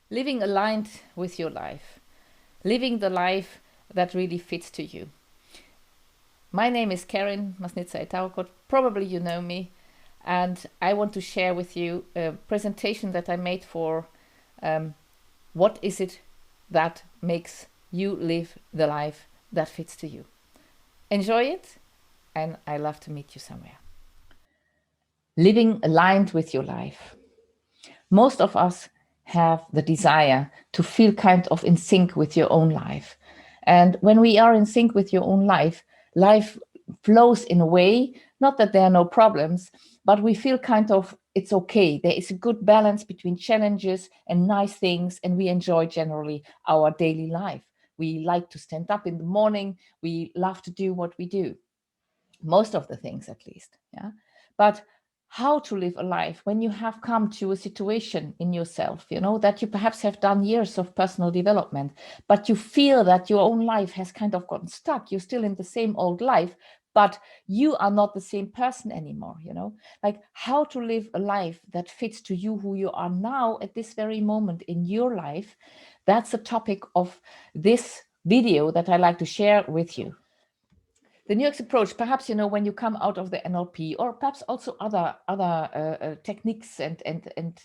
Living aligned with your life, living the life that really fits to you. My name is Karen Masnitsa-Etaukot. Probably you know me, and I want to share with you a presentation that I made for what is it that makes you live the life that fits to you. Enjoy it, and I love to meet you somewhere. Living aligned with your life. Most of us have the desire to feel kind of in sync with your own life. And when we are in sync with your own life, life flows in a way, not that there are no problems, but we feel kind of it's okay. There is a good balance between challenges and nice things, and we enjoy generally our daily life. We like to stand up in the morning. We love to do what we do, most of the things at least. Yeah. But how to live a life when you have come to a situation in yourself, that you perhaps have done years of personal development, but you feel that your own life has kind of gotten stuck. You're still in the same old life, but you are not the same person anymore, like how to live a life that fits to you, who you are now at this very moment in your life. That's the topic of this video that I like to share with you. The newex approach, perhaps, when you come out of the NLP, or perhaps also other techniques, and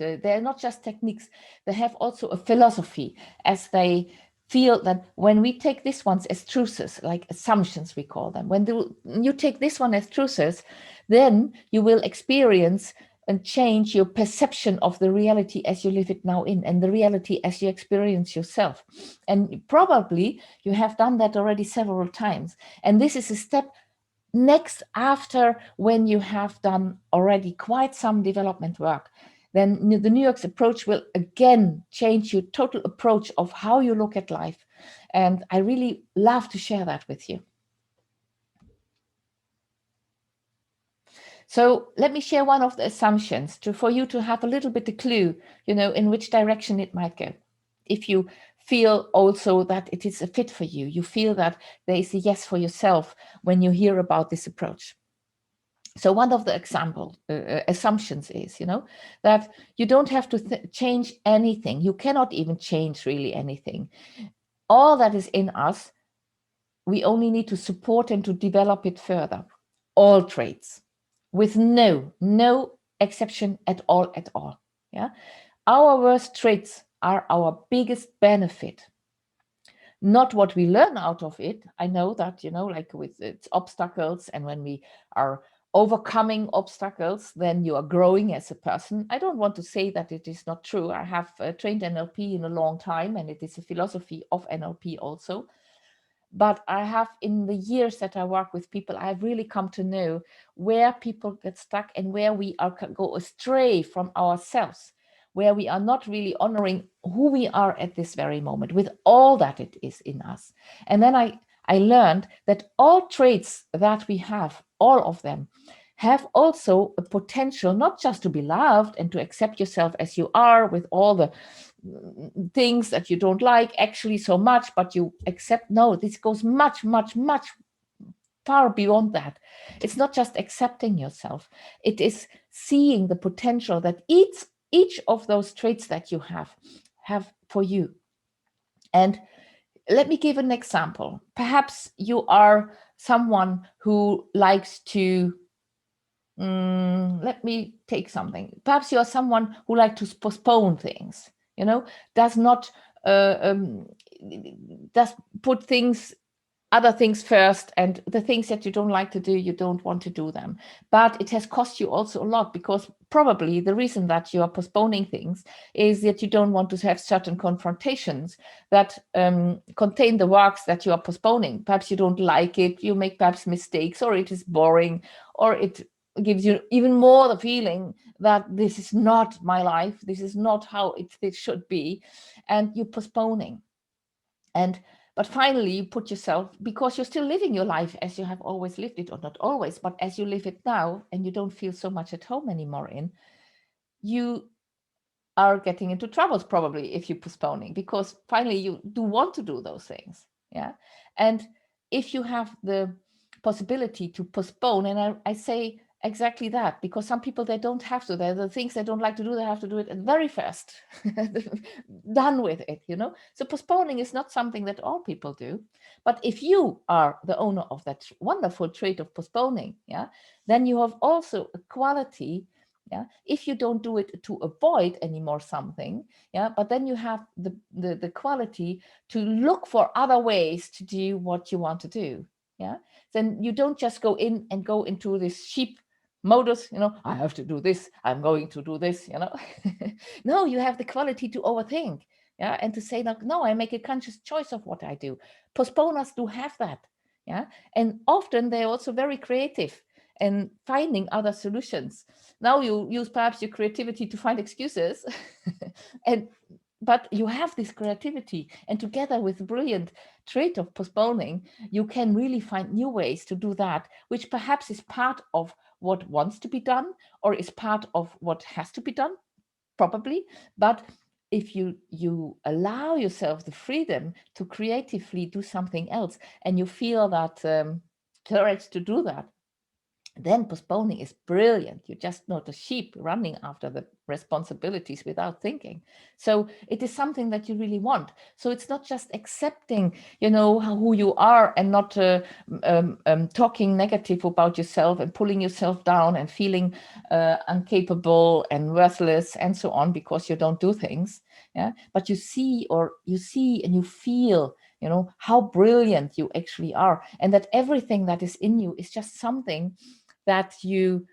they're not just techniques, they have also a philosophy, as they feel that when we take these ones as truths, like assumptions we call them, when you take this one as truths, then you will experience and change your perception of the reality as you live it now in, and the reality as you experience yourself. And probably you have done that already several times. And this is a step next after when you have done already quite some development work. Then the newex approach will again change your total approach of how you look at life. And I really love to share that with you. So let me share one of the assumptions for you to have a little bit of clue, in which direction it might go. If you feel also that it is a fit for you, you feel that there is a yes for yourself when you hear about this approach. So one of the assumptions is, that you don't have to change anything. You cannot even change really anything. All that is in us, we only need to support and to develop it further. All traits, with no exception at all. Yeah, our worst traits are our biggest benefit, not what we learn out of it. I know that, like with its obstacles, and when we are overcoming obstacles, then you are growing as a person. I don't want to say that it is not true. I have trained NLP in a long time, and it is a philosophy of NLP also. But I have, in the years that I work with people, I've really come to know where people get stuck and where we go astray from ourselves, where we are not really honoring who we are at this very moment with all that it is in us. And then I learned that all traits that we have, all of them, have also a potential not just to be loved and to accept yourself as you are with all the things that you don't like actually so much, but you accept. No, this goes much far beyond that. It's not just accepting yourself, it is seeing the potential that each of those traits that you have for you. And let me give an example. Perhaps you are someone who likes to let me take something. Perhaps you are someone who likes to postpone things, does not does put other things first, and the things that you don't like to do, you don't want to do them. But it has cost you also a lot, because probably the reason that you are postponing things is that you don't want to have certain confrontations that contain the works that you are postponing. Perhaps you don't like it, you make perhaps mistakes, or it is boring, or it gives you even more the feeling that this is not my life, this is not how it should be, and you're postponing. But finally you put yourself, because you're still living your life as you have always lived it, or not always, but as you live it now, and you don't feel so much at home anymore you are getting into troubles probably if you're postponing, because finally you do want to do those things. Yeah. And if you have the possibility to postpone, and I say Exactly that, because some people, they don't have to. They're the things they don't like to do, they have to do it very fast. Done with it, you know. So postponing is not something that all people do. But if you are the owner of that wonderful trait of postponing, yeah, then you have also a quality. Yeah, if you don't do it to avoid anymore something, yeah, but then you have the quality to look for other ways to do what you want to do. Yeah, then you don't just go in and go into this sheep modus, you know, I have to do this, I'm going to do this, you know. No, you have the quality to overthink, yeah, and to say, like, no, I make a conscious choice of what I do. Postponers do have that, yeah, and often they're also very creative and finding other solutions. Now you use perhaps your creativity to find excuses, and but you have this creativity, and together with the brilliant trait of postponing, you can really find new ways to do that, which perhaps is part of what wants to be done or is part of what has to be done, probably. But if you allow yourself the freedom to creatively do something else, and you feel that courage to do that, then postponing is brilliant. You're just not a sheep running after the responsibilities without thinking. So it is something that you really want. So it's not just accepting, you know, who you are, and not talking negative about yourself and pulling yourself down and feeling incapable and worthless and so on because you don't do things. Yeah, but you see and you feel, you know, how brilliant you actually are, and that everything that is in you is just something that you,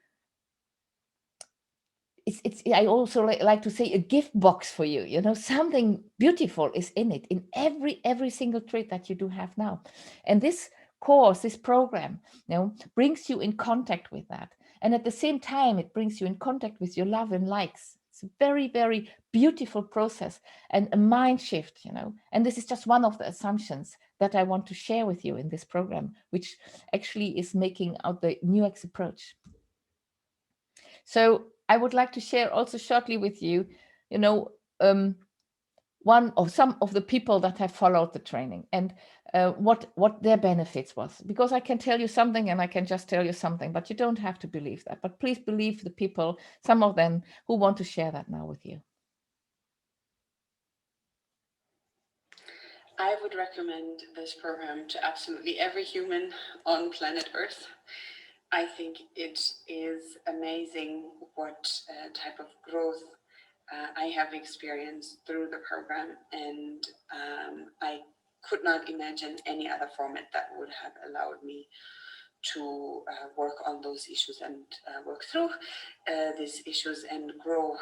it's I also like to say, a gift box for you, you know, something beautiful is in it, in every single trait that you do have now. And this course, this program, you know, brings you in contact with that, and at the same time it brings you in contact with your love and likes. It's a very beautiful process and a mind shift, you know. And this is just one of the assumptions that I want to share with you in this program, which actually is making out the newex approach. So I would like to share also shortly with you, you know, one of some of the people that have followed the training, and what their benefits was. Because I can tell you something and I can just tell you something, but you don't have to believe that. But please believe the people, some of them, who want to share that now with you. I would recommend this program to absolutely every human on planet Earth. I think it is amazing what type of growth I have experienced through the program, and I could not imagine any other format that would have allowed me to work on those issues and work through these issues and grow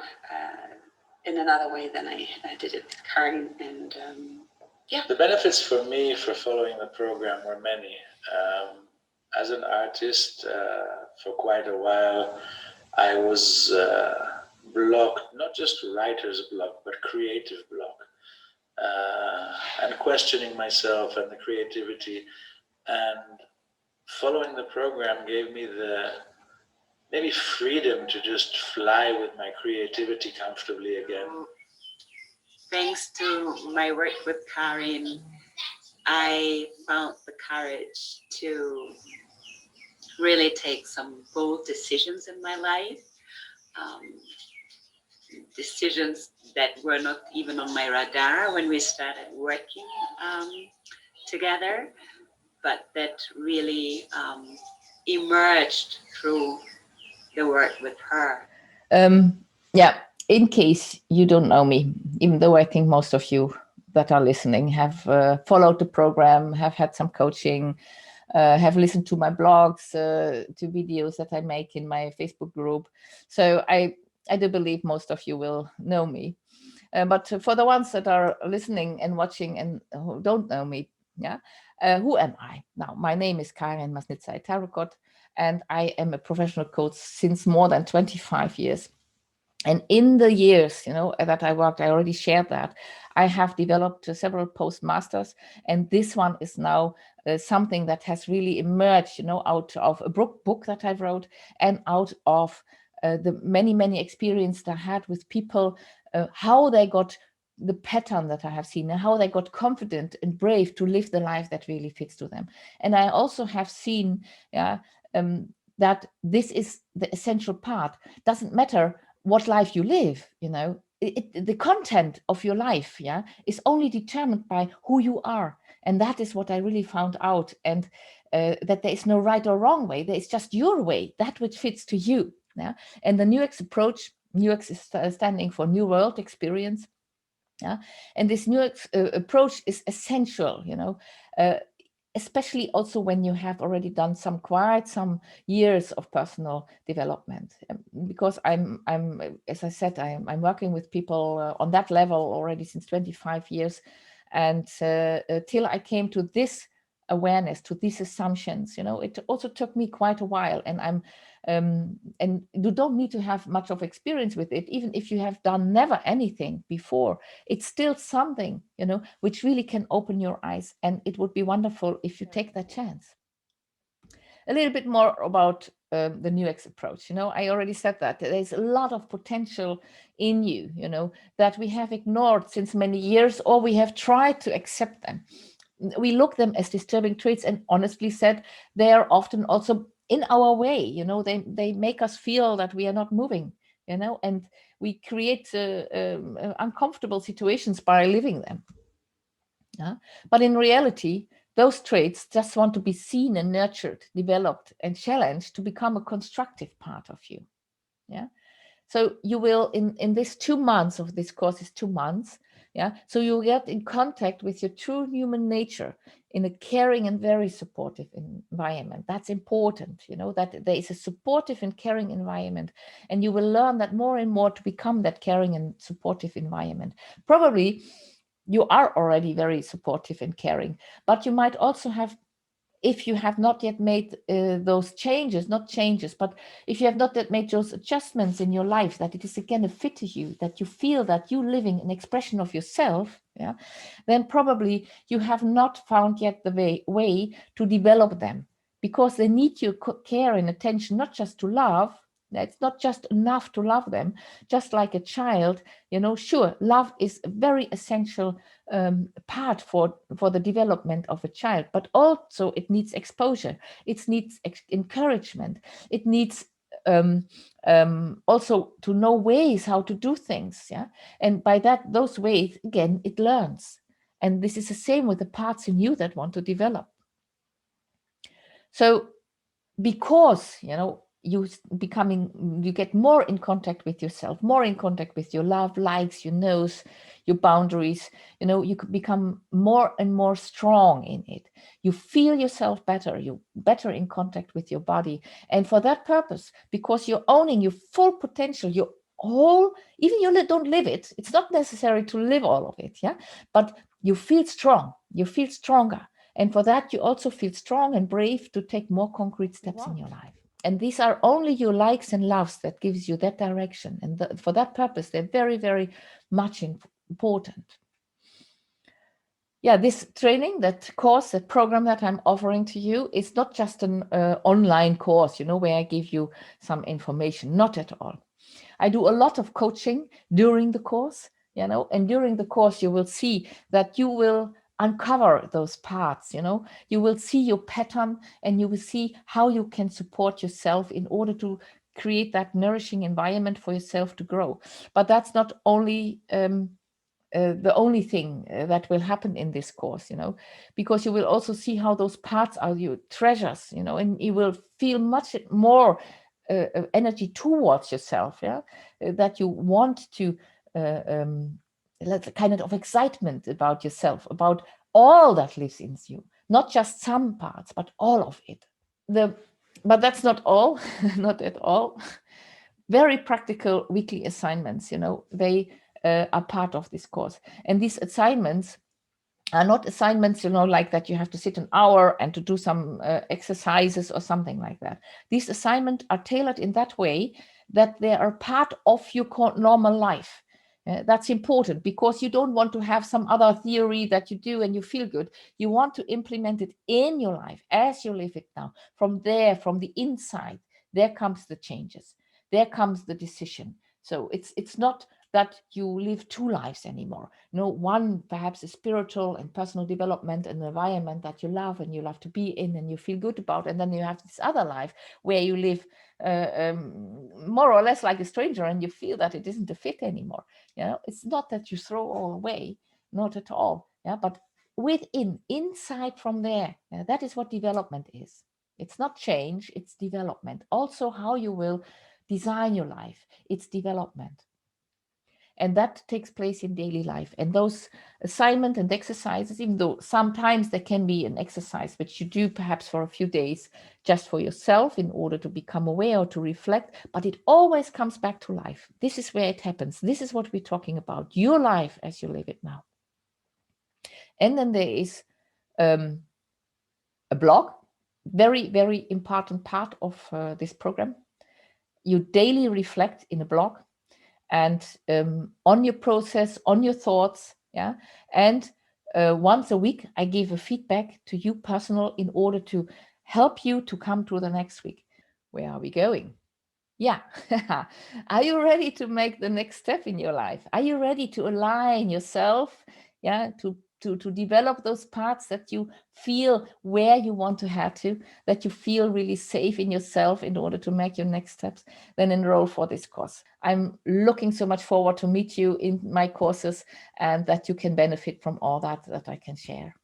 in another way than I did it with Karen. And yeah. The benefits for me for following the program were many. As an artist, for quite a while, I was blocked, not just writer's block, but creative block, and questioning myself and the creativity. And following the program gave me the maybe freedom to just fly with my creativity comfortably again. Thanks to my work with Karin, I found the courage to really take some bold decisions in my life, decisions that were not even on my radar when we started working together, but that really emerged through the work with her. Yeah, in case you don't know me, even though I think most of you that are listening have followed the program, have had some coaching, have listened to my blogs, to videos that I make in my Facebook group. So I do believe most of you will know me. But for the ones that are listening and watching and who don't know me, yeah, who am I? Now, my name is Karin Masnitsa-Tarokot, and I am a professional coach since more than 25 years. And in the years, you know, that I worked, I already shared that I have developed several postmasters, and this one is now something that has really emerged, you know, out of a book that I wrote, and out of the many experiences I had with people, how they got the pattern that I have seen, and how they got confident and brave to live the life that really fits to them. And I also have seen, yeah, that this is the essential part. Doesn't matter what life you live, the content of your life, is only determined by who you are. And that is what I really found out. And that there is no right or wrong way. There is just your way, that which fits to you. Yeah. And the newex approach, newex is standing for New World Experience. Yeah. And this newex approach is essential, especially also when you have already done quite some years of personal development. Because I'm as I said, I'm working with people on that level already since 25 years, and till I came to this awareness, to these assumptions, it also took me quite a while. And and you don't need to have much of experience with it. Even if you have done never anything before, it's still something, which really can open your eyes. And it would be wonderful if you take that chance. A little bit more about the newex approach. I already said that there's a lot of potential in you, that we have ignored since many years, or we have tried to accept them. We look them as disturbing traits, and honestly said, they are often also in our way. They make us feel that we are not moving, and we create uncomfortable situations by living them. Yeah? But in reality, those traits just want to be seen and nurtured, developed and challenged to become a constructive part of you. Yeah. So you will, in this 2 months of this course, is 2 months. Yeah. So you'll get in contact with your true human nature in a caring and very supportive environment. That's important, that there is a supportive and caring environment. And you will learn that more and more to become that caring and supportive environment. Probably you are already very supportive and caring, but you might also have, if you have not yet made those changes, not changes, but if you have not yet made those adjustments in your life, that it is again a fit to you, that you feel that you living an expression of yourself, then probably you have not found yet the way to develop them, because they need your care and attention, not just to love. It's not just enough to love them, just like a child. Sure, love is a very essential part for the development of a child, but also it needs exposure, it needs encouragement, it needs also to know ways how to do things. And by those ways, again, it learns. And this is the same with the parts in you that want to develop. So because you get more in contact with yourself, more in contact with your love, likes, your knows, your boundaries, you could become more and more strong in it. You feel yourself better, you're better in contact with your body. And for that purpose, because you're owning your full potential, your whole, even you don't live it, it's not necessary to live all of it, but you feel strong, you feel stronger. And for that, you also feel strong and brave to take more concrete steps in your life. And these are only your likes and loves that gives you that direction. And for that purpose, they're very, very much important. Yeah, this training, that course, that program that I'm offering to you is not just an online course, where I give you some information. Not at all. I do a lot of coaching during the course, and during the course, you will see that you will uncover those parts. You will see your pattern, and you will see how you can support yourself in order to create that nourishing environment for yourself to grow. But that's not only the only thing that will happen in this course, because you will also see how those parts are your treasures, and you will feel much more energy towards yourself, that you want to kind of excitement about yourself, about all that lives in you, not just some parts, but all of it. But that's not all, not at all. Very practical weekly assignments, they are part of this course. And these assignments are not assignments, like that you have to sit an hour and to do some exercises or something like that. These assignments are tailored in that way that they are part of your normal life. That's important, because you don't want to have some other theory that you do and you feel good. You want to implement it in your life as you live it now. From there, from the inside, there comes the changes. There comes the decision. So it's not that you live two lives anymore. One perhaps is spiritual and personal development and environment that you love and you love to be in and you feel good about, and then you have this other life where you live more or less like a stranger and you feel that it isn't a fit anymore. It's not that you throw all away, not at all. But inside from there, that is what development is. It's not change, it's development. Also, how you will design your life, it's development. And that takes place in daily life. And those assignment and exercises, even though sometimes there can be an exercise which you do perhaps for a few days just for yourself in order to become aware or to reflect, but it always comes back to life. This is where it happens. This is what we're talking about, your life as you live it now. And then there is a blog, very, very important part of this program. You daily reflect in a blog and on your process, on your thoughts, and once a week I give a feedback to you personal in order to help you to come to the next week. Where are we going? Are you ready to make the next step in your life? Are you ready to align yourself to develop those parts that you feel where you want to head to, that you feel really safe in yourself in order to make your next steps? Then enroll for this course. I'm looking so much forward to meet you in my courses and that you can benefit from all that I can share.